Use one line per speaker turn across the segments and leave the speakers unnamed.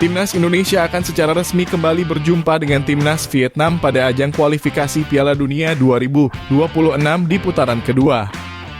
Timnas Indonesia akan secara resmi kembali berjumpa dengan Timnas Vietnam pada ajang kualifikasi Piala Dunia 2026 di putaran kedua.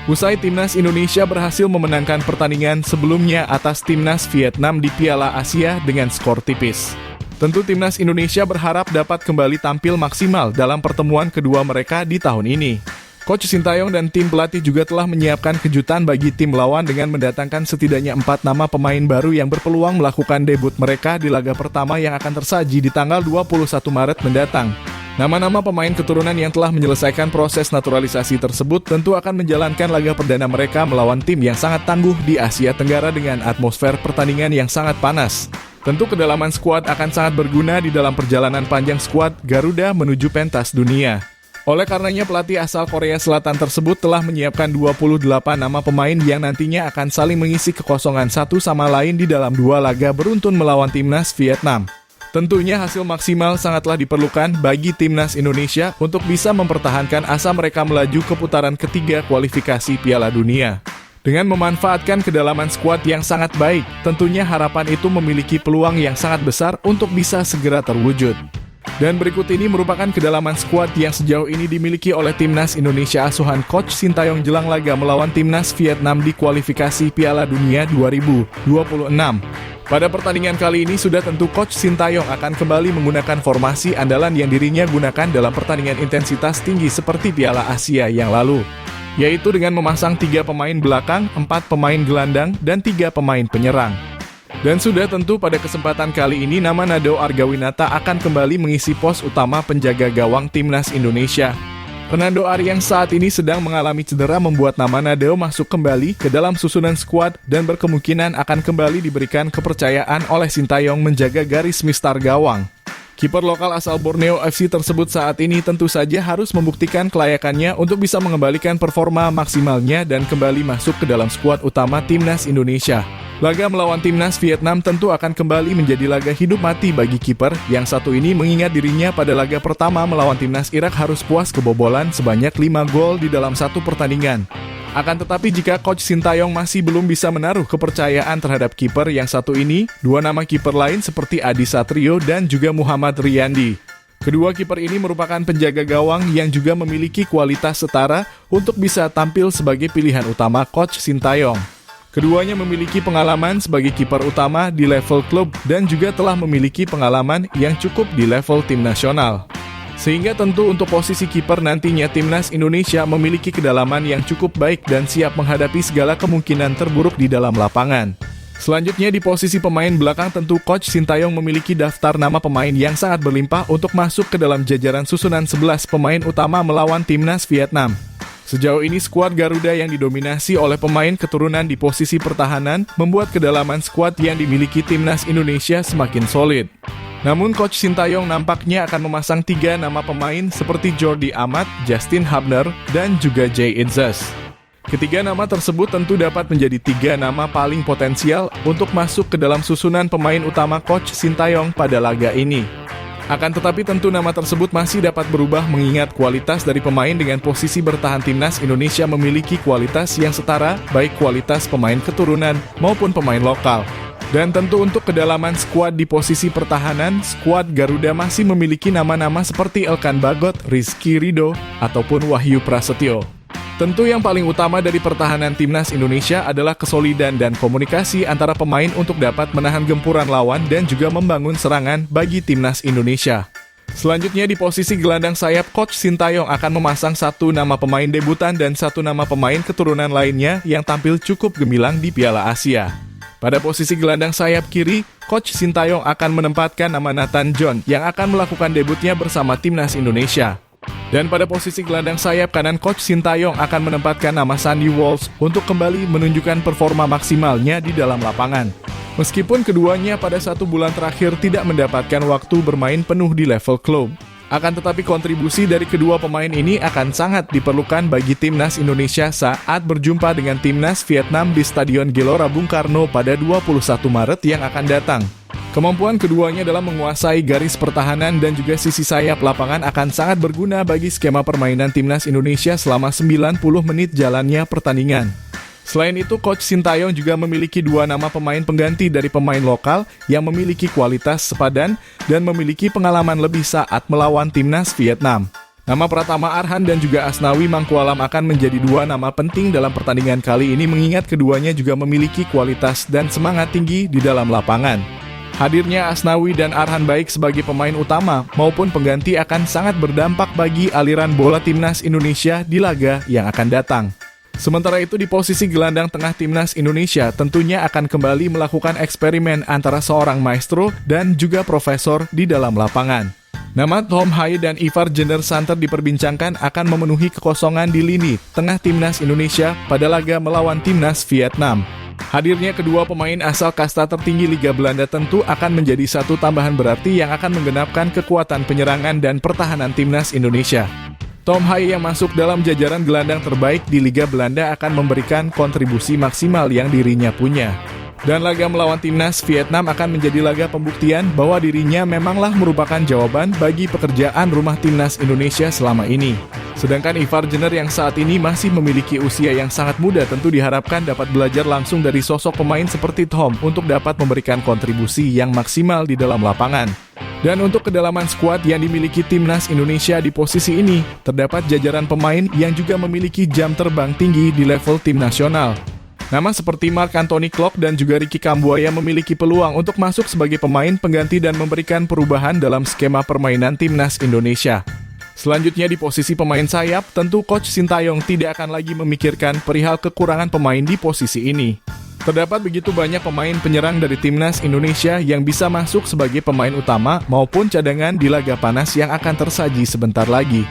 Usai Timnas Indonesia berhasil memenangkan pertandingan sebelumnya atas Timnas Vietnam di Piala Asia dengan skor tipis. Tentu Timnas Indonesia berharap dapat kembali tampil maksimal dalam pertemuan kedua mereka di tahun ini. Coach Sintayong dan tim pelatih juga telah menyiapkan kejutan bagi tim lawan dengan mendatangkan setidaknya 4 nama pemain baru yang berpeluang melakukan debut mereka di laga pertama yang akan tersaji di tanggal 21 Maret mendatang. Nama-nama pemain keturunan yang telah menyelesaikan proses naturalisasi tersebut tentu akan menjalankan laga perdana mereka melawan tim yang sangat tangguh di Asia Tenggara dengan atmosfer pertandingan yang sangat panas. Tentu kedalaman skuad akan sangat berguna di dalam perjalanan panjang skuad Garuda menuju pentas dunia. Oleh karenanya pelatih asal Korea Selatan tersebut telah menyiapkan 28 nama pemain yang nantinya akan saling mengisi kekosongan satu sama lain di dalam 2 laga beruntun melawan Timnas Vietnam. Tentunya hasil maksimal sangatlah diperlukan bagi Timnas Indonesia untuk bisa mempertahankan asa mereka melaju ke putaran ketiga kualifikasi Piala Dunia. Dengan memanfaatkan kedalaman skuad yang sangat baik, tentunya harapan itu memiliki peluang yang sangat besar untuk bisa segera terwujud. Dan berikut ini merupakan kedalaman skuad yang sejauh ini dimiliki oleh Timnas Indonesia asuhan Coach Sintayong jelang laga melawan Timnas Vietnam di kualifikasi Piala Dunia 2026. Pada pertandingan kali ini sudah tentu Coach Sintayong akan kembali menggunakan formasi andalan yang dirinya gunakan dalam pertandingan intensitas tinggi seperti Piala Asia yang lalu, yaitu dengan memasang 3 pemain belakang, 4 pemain gelandang, dan 3 pemain penyerang. Dan sudah tentu pada kesempatan kali ini nama Nadeo Argawinata akan kembali mengisi pos utama penjaga gawang Timnas Indonesia. Fernando Ari yang saat ini sedang mengalami cedera membuat nama Nadeo masuk kembali ke dalam susunan skuad dan berkemungkinan akan kembali diberikan kepercayaan oleh Sintayong menjaga garis mistar gawang. Kiper lokal asal Borneo FC tersebut saat ini tentu saja harus membuktikan kelayakannya untuk bisa mengembalikan performa maksimalnya dan kembali masuk ke dalam skuad utama Timnas Indonesia. Laga melawan Timnas Vietnam tentu akan kembali menjadi laga hidup mati bagi kiper yang satu ini mengingat dirinya pada laga pertama melawan Timnas Irak harus puas kebobolan sebanyak 5 gol di dalam satu pertandingan. Akan tetapi jika Coach Sintayong masih belum bisa menaruh kepercayaan terhadap kiper yang satu ini, 2 nama kiper lain seperti Adi Satrio dan juga Muhammad Riyandi. Kedua kiper ini merupakan penjaga gawang yang juga memiliki kualitas setara untuk bisa tampil sebagai pilihan utama Coach Sintayong. Keduanya memiliki pengalaman sebagai kiper utama di level klub dan juga telah memiliki pengalaman yang cukup di level tim nasional. Sehingga tentu untuk posisi kiper nantinya Timnas Indonesia memiliki kedalaman yang cukup baik dan siap menghadapi segala kemungkinan terburuk di dalam lapangan. Selanjutnya di posisi pemain belakang tentu Coach Sintayong memiliki daftar nama pemain yang sangat berlimpah untuk masuk ke dalam jajaran susunan 11 pemain utama melawan Timnas Vietnam. Sejauh ini skuad Garuda yang didominasi oleh pemain keturunan di posisi pertahanan membuat kedalaman skuad yang dimiliki Timnas Indonesia semakin solid. Namun Coach Sintayong nampaknya akan memasang 3 nama pemain seperti Jordi Amat, Justin Hubner, dan juga Jay Itzes. Ketiga nama tersebut tentu dapat menjadi 3 nama paling potensial untuk masuk ke dalam susunan pemain utama Coach Sintayong pada laga ini. Akan tetapi tentu nama tersebut masih dapat berubah mengingat kualitas dari pemain dengan posisi bertahan Timnas Indonesia memiliki kualitas yang setara baik kualitas pemain keturunan maupun pemain lokal. Dan tentu untuk kedalaman skuad di posisi pertahanan, skuad Garuda masih memiliki nama-nama seperti Elkan Bagot, Rizky Ridho, ataupun Wahyu Prasetyo. Tentu yang paling utama dari pertahanan Timnas Indonesia adalah kesolidan dan komunikasi antara pemain untuk dapat menahan gempuran lawan dan juga membangun serangan bagi Timnas Indonesia. Selanjutnya di posisi gelandang sayap, Coach Sintayong akan memasang 1 nama pemain debutan dan 1 nama pemain keturunan lainnya yang tampil cukup gemilang di Piala Asia. Pada posisi gelandang sayap kiri, Coach Sintayong akan menempatkan nama Nathan John yang akan melakukan debutnya bersama Timnas Indonesia. Dan pada posisi gelandang sayap kanan, Coach Sintayong akan menempatkan nama Sandy Walsh untuk kembali menunjukkan performa maksimalnya di dalam lapangan. Meskipun keduanya pada 1 bulan terakhir tidak mendapatkan waktu bermain penuh di level klub. Akan tetapi kontribusi dari kedua pemain ini akan sangat diperlukan bagi Timnas Indonesia saat berjumpa dengan Timnas Vietnam di Stadion Gelora Bung Karno pada 21 Maret yang akan datang. Kemampuan keduanya dalam menguasai garis pertahanan dan juga sisi sayap lapangan akan sangat berguna bagi skema permainan Timnas Indonesia selama 90 menit jalannya pertandingan. Selain itu, Coach Sintayong juga memiliki 2 nama pemain pengganti dari pemain lokal yang memiliki kualitas sepadan dan memiliki pengalaman lebih saat melawan timnas Vietnam. Nama Pratama Arhan dan juga Asnawi Mangkualam akan menjadi 2 nama penting dalam pertandingan kali ini mengingat keduanya juga memiliki kualitas dan semangat tinggi di dalam lapangan. Hadirnya Asnawi dan Arhan baik sebagai pemain utama maupun pengganti akan sangat berdampak bagi aliran bola timnas Indonesia di laga yang akan datang. Sementara itu di posisi gelandang tengah timnas Indonesia tentunya akan kembali melakukan eksperimen antara seorang maestro dan juga profesor di dalam lapangan. Nama Tom Hai dan Ivar Jenner Santer diperbincangkan akan memenuhi kekosongan di lini tengah timnas Indonesia pada laga melawan timnas Vietnam. Hadirnya kedua pemain asal kasta tertinggi Liga Belanda tentu akan menjadi satu tambahan berarti yang akan menggenapkan kekuatan penyerangan dan pertahanan timnas Indonesia. Tom Hai yang masuk dalam jajaran gelandang terbaik di Liga Belanda akan memberikan kontribusi maksimal yang dirinya punya. Dan laga melawan timnas Vietnam akan menjadi laga pembuktian bahwa dirinya memanglah merupakan jawaban bagi pekerjaan rumah timnas Indonesia selama ini. Sedangkan Ivar Jenner yang saat ini masih memiliki usia yang sangat muda tentu diharapkan dapat belajar langsung dari sosok pemain seperti Tom untuk dapat memberikan kontribusi yang maksimal di dalam lapangan. Dan untuk kedalaman skuad yang dimiliki timnas Indonesia di posisi ini, terdapat jajaran pemain yang juga memiliki jam terbang tinggi di level tim nasional. Nama seperti Mark Anthony Klok dan juga Ricky Kambuaya memiliki peluang untuk masuk sebagai pemain pengganti dan memberikan perubahan dalam skema permainan timnas Indonesia. Selanjutnya di posisi pemain sayap, tentu Coach Sintayong tidak akan lagi memikirkan perihal kekurangan pemain di posisi ini. Terdapat begitu banyak pemain penyerang dari timnas Indonesia yang bisa masuk sebagai pemain utama maupun cadangan di laga panas yang akan tersaji sebentar lagi.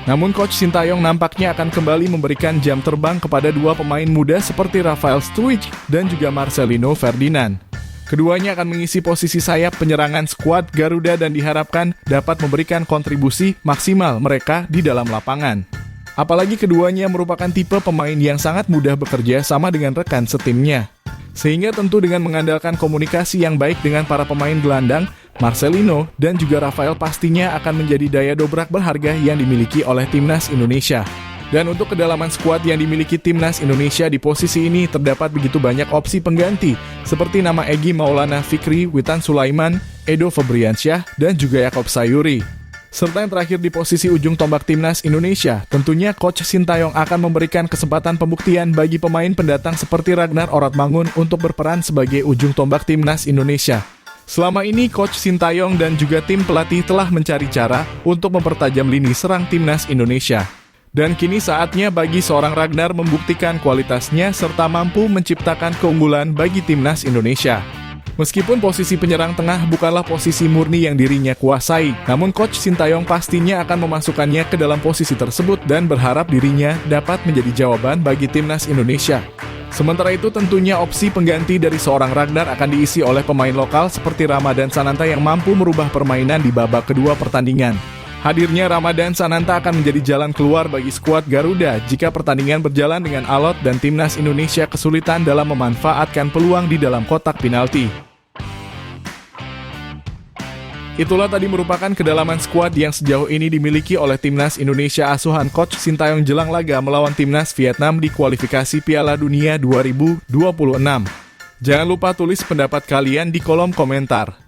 Namun Coach Sintayong nampaknya akan kembali memberikan jam terbang kepada 2 pemain muda seperti Rafael Struijk dan juga Marcelino Ferdinand. Keduanya akan mengisi posisi sayap penyerangan skuad Garuda dan diharapkan dapat memberikan kontribusi maksimal mereka di dalam lapangan. Apalagi keduanya merupakan tipe pemain yang sangat mudah bekerja sama dengan rekan setimnya. Sehingga tentu dengan mengandalkan komunikasi yang baik dengan para pemain gelandang, Marcelino dan juga Rafael pastinya akan menjadi daya dobrak berharga yang dimiliki oleh timnas Indonesia. Dan untuk kedalaman skuad yang dimiliki timnas Indonesia di posisi ini terdapat begitu banyak opsi pengganti seperti nama Egy Maulana Fikri, Witan Sulaiman, Edo Febriansyah, dan juga Yaakob Sayuri. Serta yang terakhir di posisi ujung tombak timnas Indonesia, tentunya Coach Sintayong akan memberikan kesempatan pembuktian bagi pemain pendatang seperti Ragnar Oratmangun untuk berperan sebagai ujung tombak timnas Indonesia. Selama ini Coach Sintayong dan juga tim pelatih telah mencari cara untuk mempertajam lini serang timnas Indonesia. Dan kini saatnya bagi seorang Ragnar membuktikan kualitasnya serta mampu menciptakan keunggulan bagi timnas Indonesia. Meskipun posisi penyerang tengah bukanlah posisi murni yang dirinya kuasai, namun Coach Sintayong pastinya akan memasukkannya ke dalam posisi tersebut dan berharap dirinya dapat menjadi jawaban bagi timnas Indonesia. Sementara itu tentunya opsi pengganti dari seorang Ragnar akan diisi oleh pemain lokal seperti Ramadan Sananta yang mampu merubah permainan di babak kedua pertandingan. Hadirnya Ramadan Sananta akan menjadi jalan keluar bagi skuad Garuda jika pertandingan berjalan dengan alot dan timnas Indonesia kesulitan dalam memanfaatkan peluang di dalam kotak penalti. Itulah tadi merupakan kedalaman skuad yang sejauh ini dimiliki oleh timnas Indonesia asuhan Coach Sintayong jelang laga melawan timnas Vietnam di kualifikasi Piala Dunia 2026. Jangan lupa tulis pendapat kalian di kolom komentar.